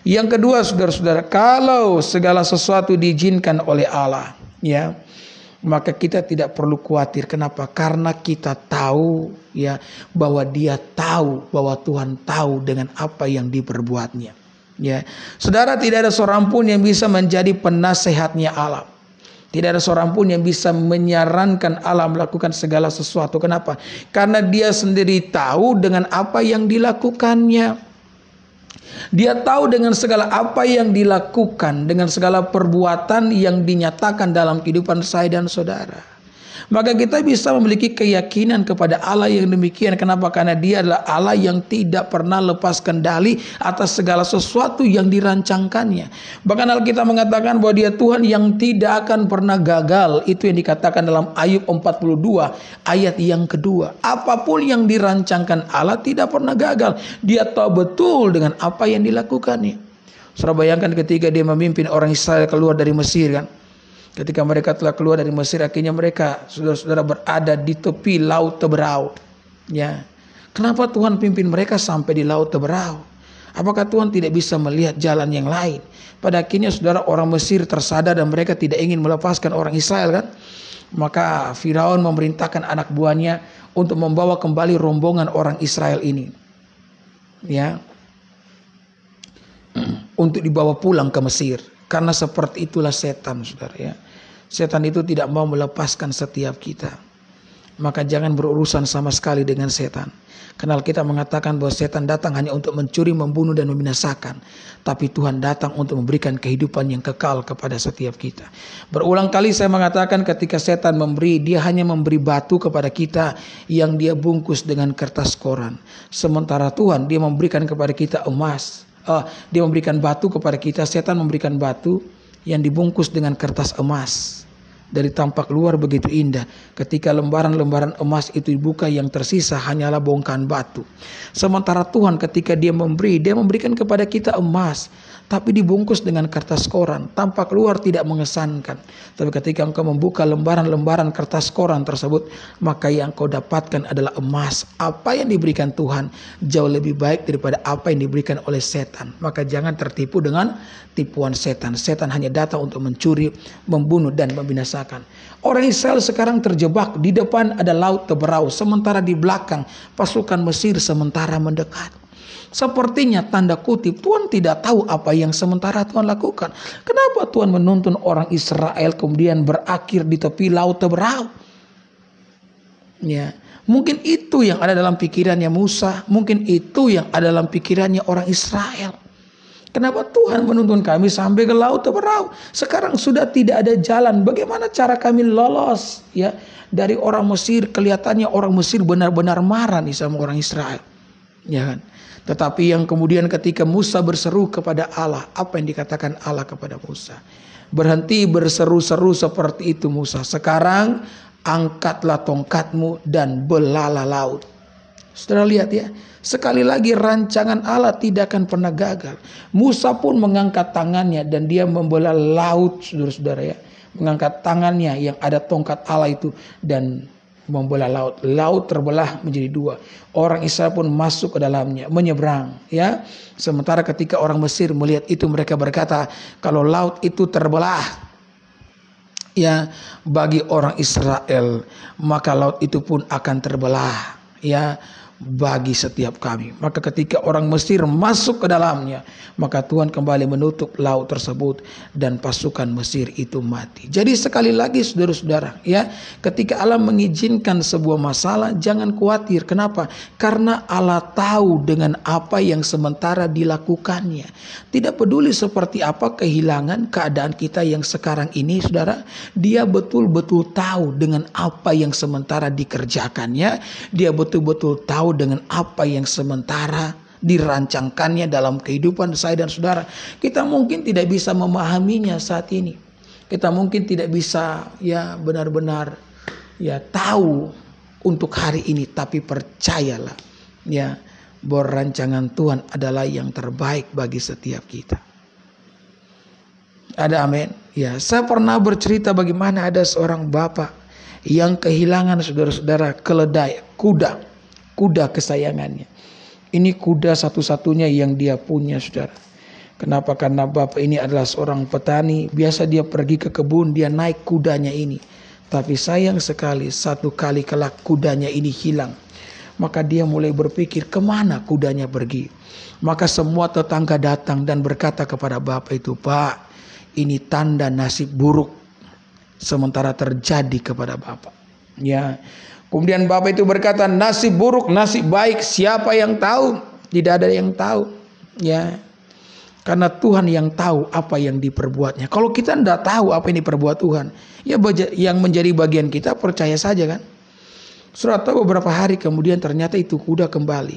Yang kedua, saudara-saudara, kalau segala sesuatu diizinkan oleh Allah, ya, maka kita tidak perlu khawatir. Kenapa? Karena kita tahu, ya, bahwa Dia tahu, bahwa Tuhan tahu dengan apa yang diperbuatnya. Ya, saudara, tidak ada seorang pun yang bisa menjadi penasehatnya Allah. Tidak ada seorang pun yang bisa menyarankan Allah melakukan segala sesuatu. Kenapa? Karena Dia sendiri tahu dengan apa yang dilakukannya. Dia tahu dengan segala apa yang dilakukan, dengan segala perbuatan yang dinyatakan dalam kehidupan saya dan saudara. Maka kita bisa memiliki keyakinan kepada Allah yang demikian. Kenapa? Karena Dia adalah Allah yang tidak pernah lepas kendali atas segala sesuatu yang dirancangkannya. Bahkan Alkitab mengatakan bahwa Dia Tuhan yang tidak akan pernah gagal. Itu yang dikatakan dalam Ayub 42 ayat yang kedua. Apapun yang dirancangkan Allah tidak pernah gagal. Dia tahu betul dengan apa yang dilakukannya. Saudara bayangkan ketika Dia memimpin orang Israel keluar dari Mesir, kan? Ketika mereka telah keluar dari Mesir, akhirnya mereka, saudara-saudara, berada di tepi Laut Teberau. Ya, kenapa Tuhan pimpin mereka sampai di Laut Teberau? Apakah Tuhan tidak bisa melihat jalan yang lain? Pada akhirnya, saudara, orang Mesir tersadar dan mereka tidak ingin melepaskan orang Israel, kan? Maka Firaun memerintahkan anak buahnya untuk membawa kembali rombongan orang Israel ini, ya, untuk dibawa pulang ke Mesir. Karena seperti itulah setan, saudara, ya. Setan itu tidak mau melepaskan setiap kita. Maka jangan berurusan sama sekali dengan setan. Karena kita mengatakan bahwa setan datang hanya untuk mencuri, membunuh, dan membinasakan. Tapi Tuhan datang untuk memberikan kehidupan yang kekal kepada setiap kita. Berulang kali saya mengatakan ketika setan memberi, dia hanya memberi batu kepada kita yang dia bungkus dengan kertas koran. Sementara Tuhan, Dia memberikan kepada kita emas. Dia memberikan batu kepada kita. Setan memberikan batu yang dibungkus dengan kertas emas. Dari tampak luar begitu indah. Ketika lembaran-lembaran emas itu dibuka, yang tersisa hanyalah bongkahan batu. Sementara Tuhan ketika Dia memberi, Dia memberikan kepada kita emas, tapi dibungkus dengan kertas koran. Tampak luar tidak mengesankan. Tapi ketika engkau membuka lembaran-lembaran kertas koran tersebut, maka yang engkau dapatkan adalah emas. Apa yang diberikan Tuhan jauh lebih baik daripada apa yang diberikan oleh setan. Maka jangan tertipu dengan tipuan setan. Setan hanya datang untuk mencuri, membunuh, dan membinasakan. Orang Israel sekarang terjebak. Di depan ada Laut Teberau, sementara di belakang pasukan Mesir sementara mendekat. Sepertinya tanda kutip Tuhan tidak tahu apa yang sementara Tuhan lakukan. Kenapa Tuhan menuntun orang Israel kemudian berakhir di tepi Laut Teberau? Ya, mungkin itu yang ada dalam pikirannya Musa, mungkin itu yang ada dalam pikirannya orang Israel. Kenapa Tuhan menuntun kami sampai ke Laut Teberau? Sekarang sudah tidak ada jalan. Bagaimana cara kami lolos, ya, dari orang Mesir? Kelihatannya orang Mesir benar-benar marah nih sama orang Israel, ya kan? Tetapi yang kemudian ketika Musa berseru kepada Allah, apa yang dikatakan Allah kepada Musa? Berhenti berseru-seru seperti itu Musa. Sekarang angkatlah tongkatmu dan belalah laut. Saudara lihat, ya, sekali lagi rancangan Allah tidak akan pernah gagal. Musa pun mengangkat tangannya dan dia membelah laut, saudara-saudara, ya. Mengangkat tangannya yang ada tongkat Allah itu dan membelah laut. Laut terbelah menjadi dua. Orang Israel pun masuk ke dalamnya, menyeberang, ya. Sementara ketika orang Mesir melihat itu, mereka berkata, kalau laut itu terbelah, ya, bagi orang Israel, maka laut itu pun akan terbelah, ya, bagi setiap kami. Maka ketika orang Mesir masuk ke dalamnya, maka Tuhan kembali menutup laut tersebut dan pasukan Mesir itu mati. Jadi sekali lagi saudara-saudara, ya, ketika Allah mengizinkan sebuah masalah, jangan khawatir. Kenapa? Karena Allah tahu dengan apa yang sementara dilakukannya. Tidak peduli seperti apa kehilangan keadaan kita yang sekarang ini, saudara, Dia betul-betul tahu dengan apa yang sementara dikerjakannya. Dia betul-betul tahu dengan apa yang sementara dirancangkannya dalam kehidupan saya dan saudara. Kita mungkin tidak bisa memahaminya saat ini. Kita mungkin tidak bisa, ya, benar-benar, ya, tahu untuk hari ini. Tapi percayalah, ya, bahwa rancangan Tuhan adalah yang terbaik bagi setiap kita. Ada amin? Ya, saya pernah bercerita bagaimana ada seorang bapak yang kehilangan, saudara-saudara, keledai, kuda kesayangannya. Ini kuda satu-satunya yang dia punya, saudara. Kenapa? Karena bapak ini adalah seorang petani. Biasa dia pergi ke kebun, dia naik kudanya ini. Tapi sayang sekali, satu kali kelak kudanya ini hilang. Maka dia mulai berpikir, kemana kudanya pergi? Maka semua tetangga datang dan berkata kepada bapak itu, Pak, ini tanda nasib buruk sementara terjadi kepada bapak. Ya. Kemudian bapak itu berkata, nasib buruk, nasib baik, siapa yang tahu? Tidak ada yang tahu. Ya. Karena Tuhan yang tahu apa yang diperbuatnya. Kalau kita tidak tahu apa yang diperbuat Tuhan, ya yang menjadi bagian kita percaya saja kan. Sudah tahu beberapa hari kemudian ternyata itu kuda kembali.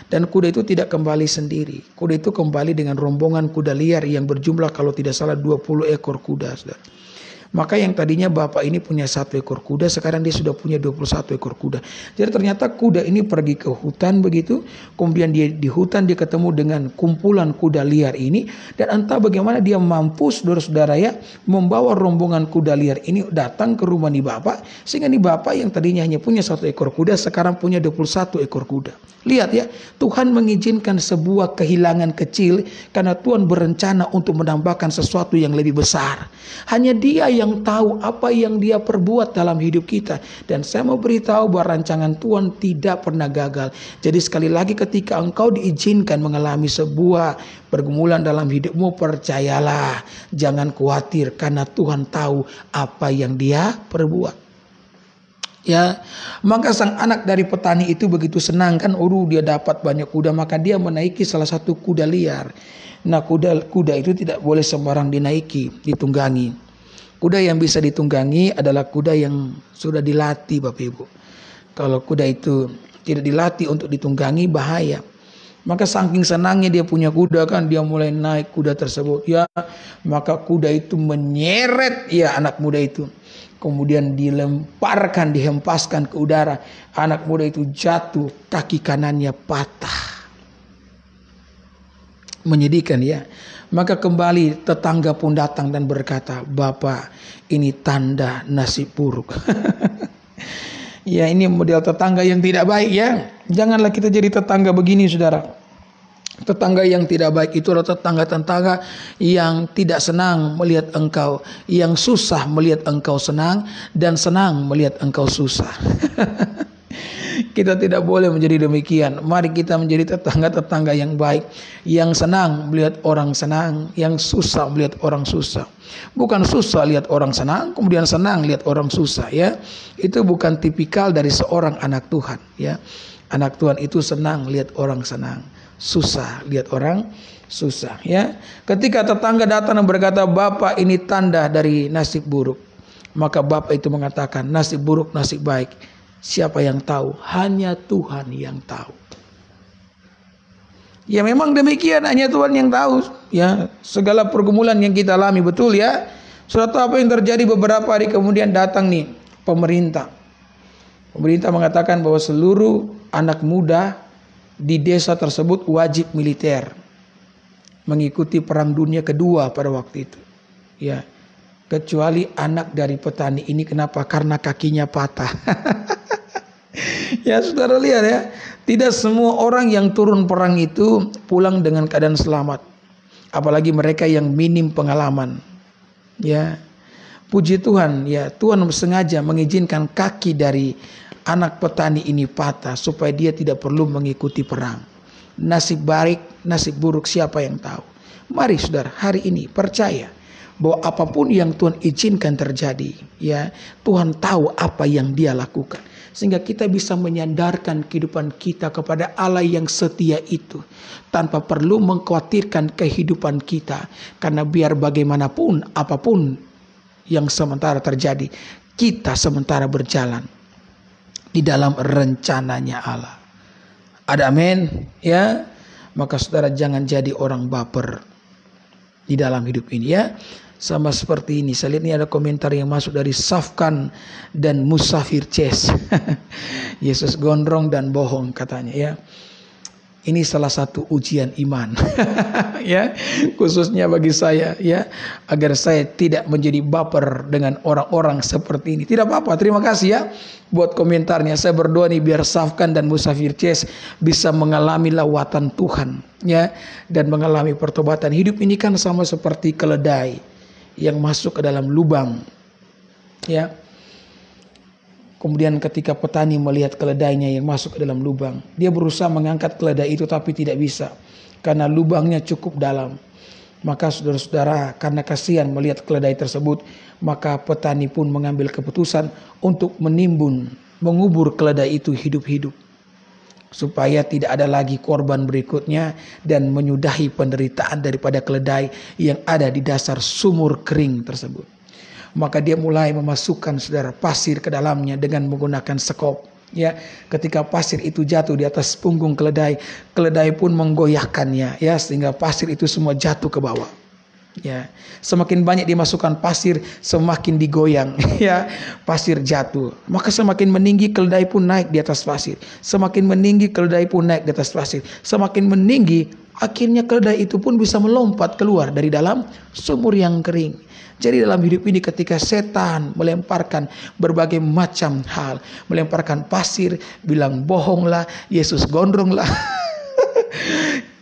Dan kuda itu tidak kembali sendiri. Kuda itu kembali dengan rombongan kuda liar yang berjumlah kalau tidak salah 20 ekor kuda. Saudara. Maka yang tadinya bapak ini punya 1 ekor kuda, sekarang dia sudah punya 21 ekor kuda. Jadi ternyata kuda ini pergi ke hutan begitu, kemudian dia di hutan dia ketemu dengan kumpulan kuda liar ini, dan entah bagaimana dia mampu saudara-saudara ya membawa rombongan kuda liar ini datang ke rumah nih bapak, sehingga nih bapak yang tadinya hanya punya 1 ekor kuda sekarang punya 21 ekor kuda. Lihat ya, Tuhan mengizinkan sebuah kehilangan kecil karena Tuhan berencana untuk menambahkan sesuatu yang lebih besar. Hanya Dia yang tahu apa yang Dia perbuat dalam hidup kita. Dan saya mau beritahu bahwa rancangan Tuhan tidak pernah gagal. Jadi sekali lagi ketika engkau diizinkan mengalami sebuah pergumulan dalam hidupmu, percayalah, jangan khawatir karena Tuhan tahu apa yang Dia perbuat. Ya, maka sang anak dari petani itu begitu senang kan, dia dapat banyak kuda, maka dia menaiki salah satu kuda liar. Nah, kuda itu tidak boleh sembarang dinaiki, ditunggangi. Kuda yang bisa ditunggangi adalah kuda yang sudah dilatih, Bapak Ibu. Kalau kuda itu tidak dilatih untuk ditunggangi, bahaya. Maka saking senangnya dia punya kuda kan, dia mulai naik kuda tersebut ya, maka kuda itu menyeret ya anak muda itu. Kemudian dilemparkan, dihempaskan ke udara. Anak muda itu jatuh, kaki kanannya patah. Menyedihkan ya. Maka kembali tetangga pun datang dan berkata, Bapak, ini tanda nasib buruk. Ya, ini model tetangga yang tidak baik ya. Janganlah kita jadi tetangga begini, saudara. Tetangga yang tidak baik itu adalah tetangga-tetangga yang tidak senang melihat engkau, yang susah melihat engkau senang, dan senang melihat engkau susah. Kita tidak boleh menjadi demikian. Mari kita menjadi tetangga-tetangga yang baik, yang senang melihat orang senang, yang susah melihat orang susah. Bukan susah lihat orang senang, kemudian senang lihat orang susah ya. Itu bukan tipikal dari seorang anak Tuhan ya. Anak Tuhan itu senang lihat orang senang, susah lihat orang susah ya. Ketika tetangga datang dan berkata, Bapak, ini tanda dari nasib buruk. Maka bapak itu mengatakan, nasib buruk, nasib baik, siapa yang tahu? Hanya Tuhan yang tahu. Ya memang demikian, hanya Tuhan yang tahu ya. Segala pergumulan yang kita alami, betul ya. Suatu apa yang terjadi beberapa hari kemudian datang nih pemerintah. Pemerintah mengatakan bahwa seluruh anak muda di desa tersebut wajib militer, mengikuti perang dunia kedua pada waktu itu. Ya, kecuali anak dari petani ini. Kenapa? Karena kakinya patah. Ya, saudara lihat ya, tidak semua orang yang turun perang itu pulang dengan keadaan selamat. Apalagi mereka yang minim pengalaman. Ya, puji Tuhan ya, Tuhan sengaja mengizinkan kaki dari anak petani ini patah supaya dia tidak perlu mengikuti perang. Nasib baik, nasib buruk, siapa yang tahu? Mari saudara, hari ini percaya bahwa apapun yang Tuhan izinkan terjadi, ya Tuhan tahu apa yang Dia lakukan, sehingga kita bisa menyandarkan kehidupan kita kepada Allah yang setia itu, tanpa perlu mengkhawatirkan kehidupan kita, karena biar bagaimanapun apapun yang sementara terjadi, kita sementara berjalan di dalam rencananya Allah. Ada amin ya. Maka saudara jangan jadi orang baper di dalam hidup ini ya. Sama seperti ini, saya lihat ini ada komentar yang masuk dari Safkan dan Musafir Ces. Yesus gondrong dan bohong katanya ya. Ini salah satu ujian iman. Ya, khususnya bagi saya, ya, agar saya tidak menjadi baper dengan orang-orang seperti ini. Tidak apa-apa, terima kasih ya buat komentarnya. Saya berdoa nih biar Safkan dan Musafir Ces bisa mengalami lawatan Tuhan, ya, dan mengalami pertobatan. Hidup ini kan sama seperti keledai yang masuk ke dalam lubang, ya. Kemudian ketika petani melihat keledainya yang masuk ke dalam lubang, dia berusaha mengangkat keledai itu tapi tidak bisa karena lubangnya cukup dalam. Maka saudara-saudara, karena kasihan melihat keledai tersebut, maka petani pun mengambil keputusan untuk mengubur keledai itu hidup-hidup, supaya tidak ada lagi korban berikutnya dan menyudahi penderitaan daripada keledai yang ada di dasar sumur kering tersebut. Maka dia mulai memasukkan saudara pasir ke dalamnya dengan menggunakan sekop. Ya, ketika pasir itu jatuh di atas punggung keledai, keledai pun menggoyahkannya, ya, sehingga pasir itu semua jatuh ke bawah. Ya, semakin banyak dimasukkan pasir, semakin digoyang, ya, pasir jatuh. Maka semakin meninggi keledai pun naik di atas pasir. Semakin meninggi keledai pun naik di atas pasir. Semakin meninggi, akhirnya keledai itu pun bisa melompat keluar dari dalam sumur yang kering. Jadi dalam hidup ini ketika setan melemparkan berbagai macam hal, melemparkan pasir, bilang bohonglah, Yesus gondronglah,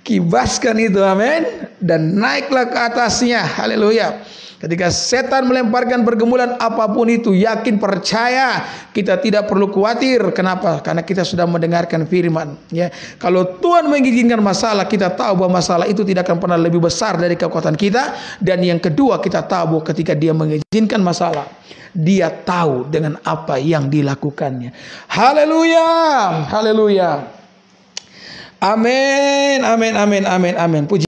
kibaskan itu, amin, dan naiklah ke atasnya, haleluya. Ketika setan melemparkan pergumulan apapun itu, yakin, percaya, kita tidak perlu khawatir. Kenapa? Karena kita sudah mendengarkan firman. Ya, kalau Tuhan mengizinkan masalah, kita tahu bahwa masalah itu tidak akan pernah lebih besar dari kekuatan kita. Dan yang kedua, kita tahu bahwa ketika Dia mengizinkan masalah, Dia tahu dengan apa yang dilakukannya. Haleluya, haleluya. Amin, amin, amin, amin, amin. Puji